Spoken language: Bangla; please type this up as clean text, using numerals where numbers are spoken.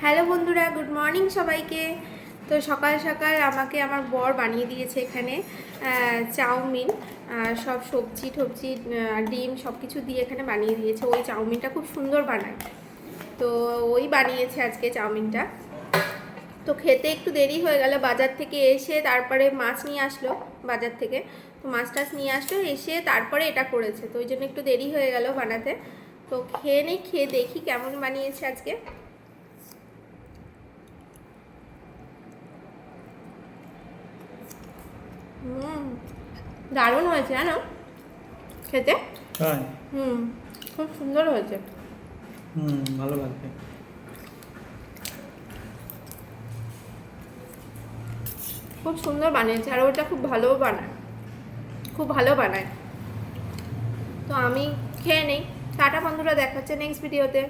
হ্যালো বন্ধুরা, গুড মর্নিং সবাইকে। তো সকাল সকাল আমাকে আমার বর বানিয়ে দিয়েছে এখানে চাউমিন, সব সবজি টবজি ডিম সব কিছু দিয়ে এখানে বানিয়ে দিয়েছে। ওই চাউমিনটা খুব সুন্দর বানায়, তো ওই বানিয়েছে আজকে চাউমিনটা। তো খেতে একটু দেরি হয়ে গেল, বাজার থেকে এসে তারপরে মাছ নিয়ে আসলো বাজার থেকে। তো মাছ টাছ নিয়ে আসলো, এসে তারপরে এটা করেছে, তো ওই জন্য একটু দেরি হয়ে গেল বানাতে। তো খেয়ে নেই, খেয়ে দেখি কেমন বানিয়েছে আজকে। দারুণ হয়েছে জানো খেতে। তাই? খুব সুন্দর হয়েছে। ভালো লাগবে। খুব সুন্দর বানিয়েছে, আর ওটা খুব ভালো বানায়, খুব ভালো বানায়। তো আমি খেয়ে নেই। টাটা বন্ধুরা, দেখাচ্ছে নেক্সট ভিডিওতে।